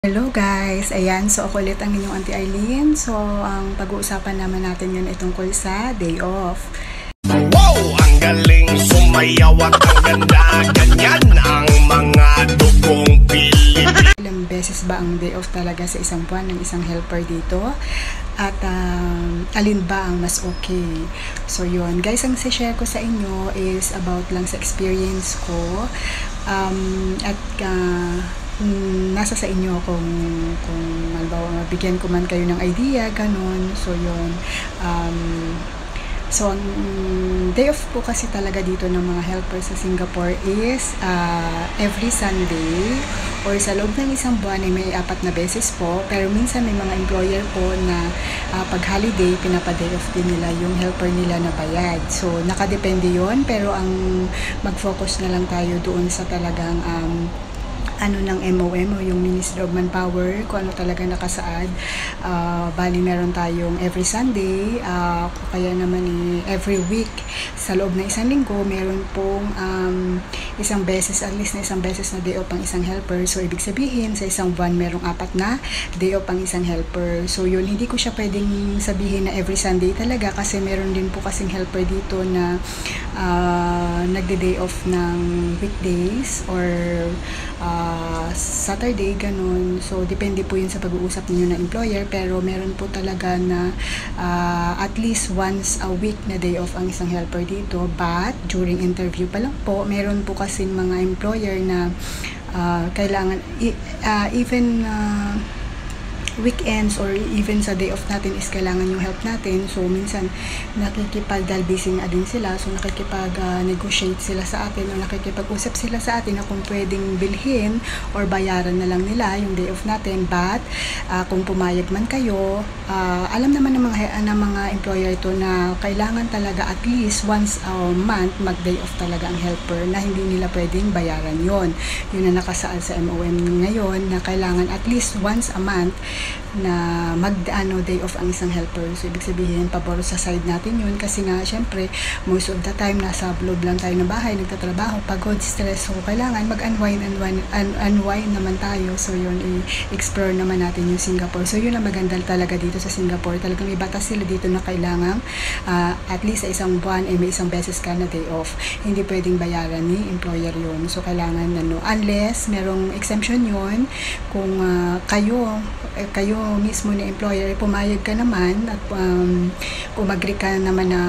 Hello guys! Ayan, so ako ulit ang inyong Auntie Arlene. So, ang pag-uusapan naman natin yun ay tungkol sa day off. Wow! Ang galing sumayaw at ang ganda. Ganyan ang mga dugong Pilipino. Ilang beses ba ang day off talaga sa isang buwan ng isang helper dito? At alin ba ang mas okay? So yun, guys, ang share ko sa inyo is about lang sa experience ko. Nasa sa inyo kung halimbawa mabigyan ko man kayo ng idea, ganun. So yun, so ang day off po kasi talaga dito ng mga helpers sa Singapore is every Sunday or sa loob ng isang buwan ay may 4 na beses po, pero minsan may mga employer po na pag holiday pinapa-day off din nila yung helper nila na bayad. So nakadepende yon, pero ang mag-focus na lang tayo doon sa talagang ng MOM o yung Ministry of Manpower, kung ano talaga nakasaad. Bali meron tayong every Sunday, kaya naman every week sa loob ng isang linggo meron pong isang beses, at least na isang beses na day off ang isang helper. So ibig sabihin sa isang buwan merong 4 na day off ang isang helper. So yun, hindi ko siya pwedeng sabihin na every Sunday talaga, kasi meron din po kasing helper dito na nagde-day off ng weekdays or Saturday, ganun. So depende po yun sa pag-uusap ninyo na employer, pero meron po talaga na at least once a week na day off ang isang helper dito. But during interview pa lang po, meron po kasi mga employer na kailangan even weekends or even sa day off natin is kailangan yung help natin. So minsan nakikipag-dalbising din sila, so nakikipag-negotiate sila sa atin o nakikipag-usap sila sa atin na kung pwedeng bilhin or bayaran na lang nila yung day off natin. But kung pumayag man kayo, alam naman ng mga employer ito na kailangan talaga at least once a month mag-day off talaga ang helper, na hindi nila pwedeng bayaran yon. Yun na nakasaad sa MOM ngayon, na kailangan at least once a month na day off ang isang helper. So ibig sabihin pabor sa side natin yun, kasi nga syempre most of the time nasa loob lang tayo ng bahay, nagtatrabaho, pagod, stress, so kailangan mag-unwind naman tayo. So yun, i-explore naman natin yung Singapore. So yun ang maganda talaga dito sa Singapore, talagang may batas sila dito na kailangan at least sa isang buwan ay may isang beses ka na day off, hindi pwedeng bayaran ni employer yun. So kailangan unless merong exemption yun, kung kayo mismo ni employer pumayag ka naman at umagri ka naman na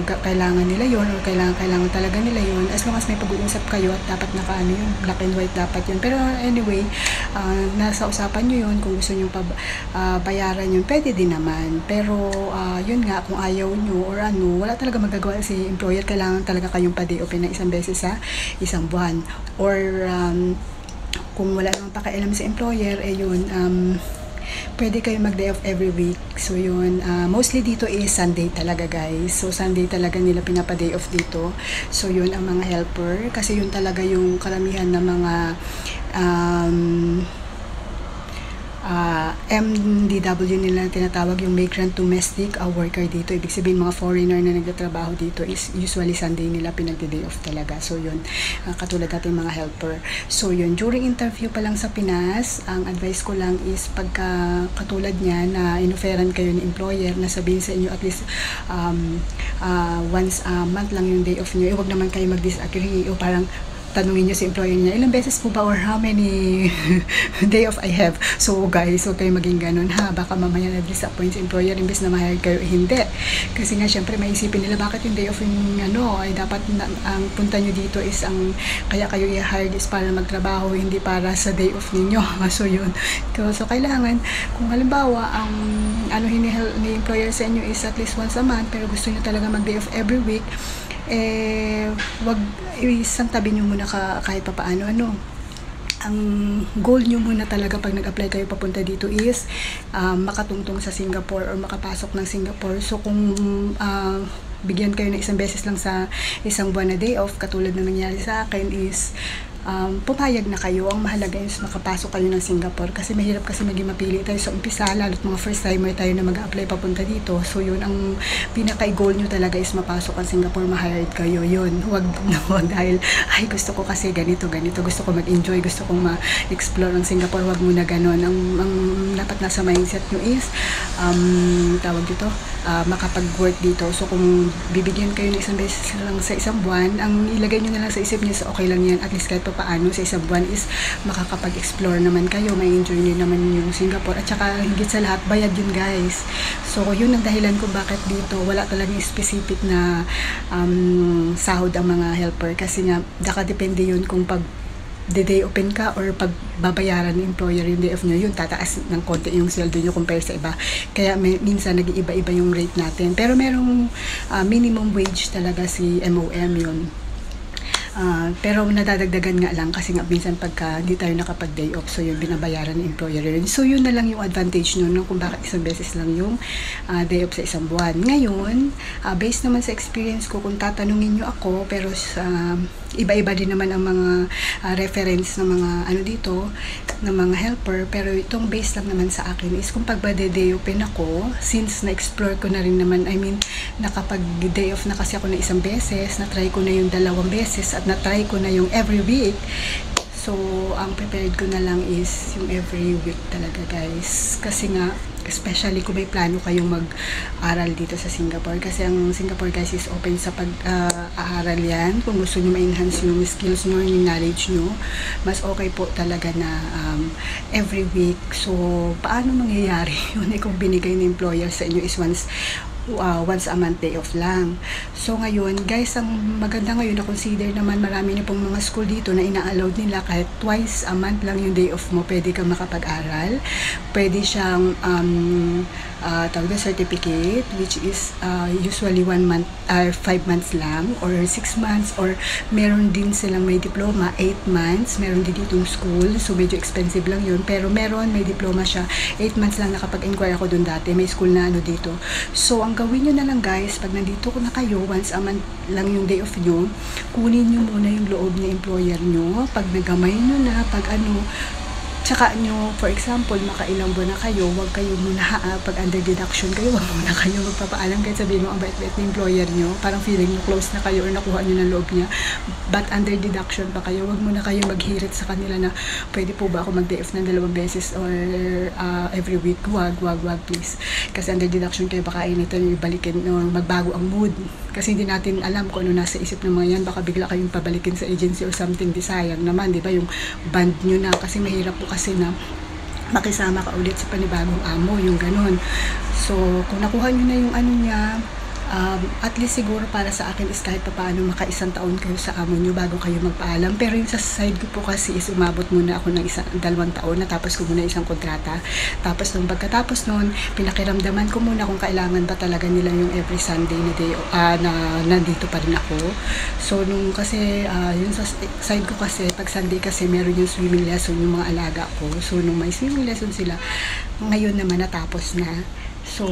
kailangan nila yun or kailangan talaga nila yun, as long as may pag-uusap kayo at dapat yun, black and white dapat yun. Pero anyway, nasa usapan nyo yun, kung gusto nyo bayaran yun, pwede din naman. Pero yun nga, kung ayaw nyo or wala talaga magagawa si employer, kailangan talaga kayong pa-day off na isang beses sa isang buwan. Or kung wala namang pakialam sa employer, yun, pwede kayo mag-day off every week. So yun, mostly dito is Sunday talaga, guys. So Sunday talaga nila pinapa-day off dito. So yun ang mga helper, kasi yun talaga yung karamihan ng mga MDW nila tinatawag, yung migrant domestic worker dito. Ibig sabihin mga foreigner na nagtatrabaho dito is usually Sunday nila pinag-day off talaga. So yun, katulad natin mga helper. So yun, during interview pa lang sa Pinas, ang advice ko lang is pagka katulad niya na inoferan kayo ni employer na sabihin sa inyo at least once a month lang yung day off nyo, huwag naman kayo mag-disagree o parang tanungin nyo si employer niya, ilang beses po ba or how many day off I have. So guys, huwag kayo maging ganun ha, baka mamaya na-disappoint si employer imbes na ma-hire kayo, hindi. Kasi nga syempre maisipin nila bakit yung day off yung ay dapat ang punta nyo dito is kaya kayo i-hire is para magtrabaho, hindi para sa day off ninyo. So yun, so kailangan kung halimbawa ang ni employer sa inyo is at least once a month, pero gusto nyo talaga mag-day off every week, wag isang tabi nyo muna kahit pa paano. Ang goal nyo muna talaga pag nag-apply kayo papunta dito is makatungtong sa Singapore or makapasok ng Singapore. So kung bigyan kayo ng isang beses lang sa isang buwan na day off, katulad na nangyari sa akin, is pumayag na kayo. Ang mahalaga is makapasok kayo ng Singapore kasi mahirap kasi maging mapili tayo sa umpisa, lalo't mga first timer tayo na mag-apply papunta dito. So yun, ang pinaka-goal nyo talaga is mapasok ang Singapore, ma-hired kayo. Yun, huwag dahil ay gusto ko kasi ganito, gusto ko mag-enjoy, gusto kong ma-explore ang Singapore. Huwag muna ganon. Ang dapat nasa mindset nyo is tawag dito, makapag-work dito. So kung bibigyan kayo ng isang beses lang sa isang buwan, ang ilagay nyo na lang sa isip nyo, so okay lang yan, at least kahit pa paano sa isang buwan is makakapag-explore naman kayo, may enjoy nyo naman yung Singapore, at saka higit sa lahat, bayad yun guys. So yun ang dahilan kung bakit dito wala talagang specific na sahod ang mga helper, kasi nga nakadepende yun kung pag day open ka or pag babayaran ng employer yung day off nyo, yun tataas ng konti yung sweldo nyo compare sa iba. Kaya minsan nag-iiba-iba yung rate natin, pero merong minimum wage talaga si MOM yun. Pero nadadagdagan nga lang kasi nga minsan pagka hindi tayo nakapag day off, so yun binabayaran ng employer yun. So yun na lang yung advantage nun, no, kung bakit isang beses lang yung day off sa isang buwan. Ngayon, based naman sa experience ko, kung tatanungin nyo ako, pero iba-iba din naman ang mga reference ng mga dito, ng mga helper, pero itong base lang naman sa akin is kung pag-day open ako, since na-explore ko na rin naman, I mean, nakapag-day off na kasi ako na isang beses, na-try ko na yung 2 beses, at na-try ko na yung every week. So, ang prepared ko na lang is yung every week talaga guys. Kasi nga, especially kung may plano kayong mag-aral dito sa Singapore. Kasi ang Singapore guys is open sa pag-aaral yan. Kung gusto nyo ma-enhance yung skills nyo, yung knowledge nyo, mas okay po talaga na every week. So, paano mangyayari yun? Kung binigay ng employer sa inyo is once a month day off lang. So ngayon guys, ang maganda ngayon na consider naman, marami na pong mga school dito na ina-allowed nila kahit twice a month lang yung day off mo, pwede kang makapag-aral. Pwede siyang tawag na certificate, which is usually 1 month, 5 months lang, or 6 months, or meron din silang may diploma 8 months, meron din ditong school, so medyo expensive lang yun, pero may diploma siya 8 months lang. Nakapag-inquire ako dun dati, may school na dito. So ang gawin nyo na lang guys, pag nandito na kayo, once a month lang yung day off nyo, kunin nyo muna yung loob ng employer nyo. Pag nagamay nyo na, pag tsaka nyo, for example, makailang buwan na kayo, wag kayo muna pag under deduction kayo, wag muna kayo magpapaalam kahit sabihin mo ang bait-bait ng employer nyo, parang feeling nyo close na kayo or nakuha nyo ng loob niya, but under deduction pa kayo, wag muna kayo maghirit sa kanila na pwede po ba ako mag-day off ng 2 beses or every week. Wag please, kasi under deduction kayo, baka ito yung ibalikin or magbago ang mood, kasi hindi natin alam kung ano nasa isip ng mga yan, baka bigla kayong pabalikin sa agency or something. Di sayang naman, di ba, yung band nyo na, kasi mahirap po kasi na makisama ka ulit sa panibagong amo, yung ganun. So kung nakuha nyo na yung niya, at least siguro para sa akin is kahit pa paano maka-1 taon kayo sa amo nyo bago kayo magpaalam. Pero yung sa side ko po kasi is umabot muna ako ng 2 taon, natapos ko muna isang kontrata. Tapos nung pagkatapos nun, pinakiramdaman ko muna kung kailangan ba talaga nila yung every Sunday na day na nandito pa rin ako. So nung kasi yung sa side ko kasi, pag Sunday kasi meron yung swimming lesson yung mga alaga ko. So nung may swimming lesson sila, ngayon naman natapos na. So,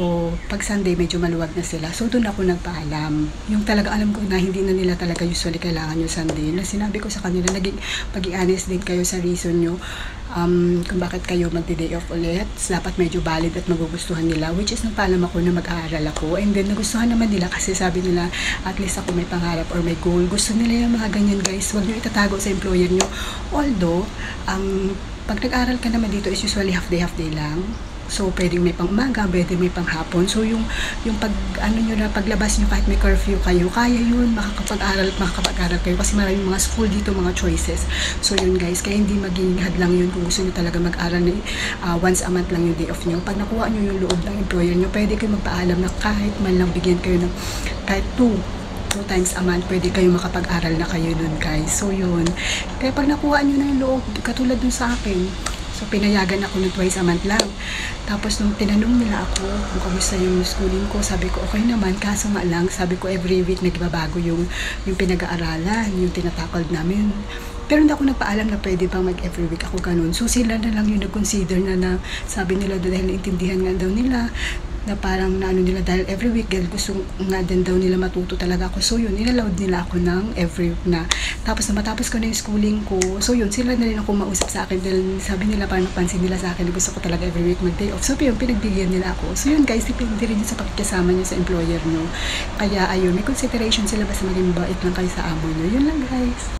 pag Sunday, medyo maluwag na sila. So, doon ako nagpaalam. Yung talaga alam ko na hindi na nila talaga usually kailangan yung Sunday. Na sinabi ko sa kanila, paging honest din kayo sa reason nyo kung bakit kayo magdi-day off ulit. Dapat medyo valid at magugustuhan nila. Which is, nagpaalam ako na mag-aaral ako. And then, nagustuhan naman nila kasi sabi nila, at least ako may pangarap or may goal. Gusto nila yung mga ganyan guys. Huwag nyo itatago sa employer nyo. Although, pag nag-aaral ka naman dito is usually half day lang. So, pwedeng may pang umaga, pwedeng may pang hapon. So, yung pag, nyo na, paglabas nyo kahit may curfew kayo, kaya yun, makakapag-aral kayo. Kasi maraming mga school dito, mga choices. So, yun guys, kaya hindi maging hadlang yun kung gusto nyo talaga mag-aral na once a month lang yung day off nyo. Pag nakuha nyo yung loob ng employer nyo, pwede kayo magpaalam na kahit man lang bigyan kayo ng kahit 2 times a month, pwede kayo makapag-aral na kayo nun guys. So, yun. Kaya pag nakuha nyo na yung loob, katulad dun sa akin, so, pinayagan ako ng twice a month lang. Tapos, nung tinanong nila ako kung kamusta yung schooling ko, sabi ko, okay naman. Kaso nga lang, sabi ko, every week nagbabago yung pinag-aaralan, yung tinatakal namin. Pero hindi ako nagpaalam na pwede bang mag-every week ako ganun. So, sila na lang yung nag-consider na sabi nila dahil naintindihan nga daw nila na parang naano nila dahil every week dahil gusto nga din daw nila matuto talaga ako. So yun, inallowed nila ako ng every week na. Tapos na matapos ko na yung schooling ko, so yun, sila na rin ako mausap sa akin dahil sabi nila parang napansin nila sa akin na gusto ko talaga every week mag-day off. So yun, pinagbigyan nila ako. So yun guys, depende rin sa pakikasama nyo sa employer nyo. Kaya ayun, may consideration sila basta maging bait lang kayo sa amo nyo. Yun lang guys.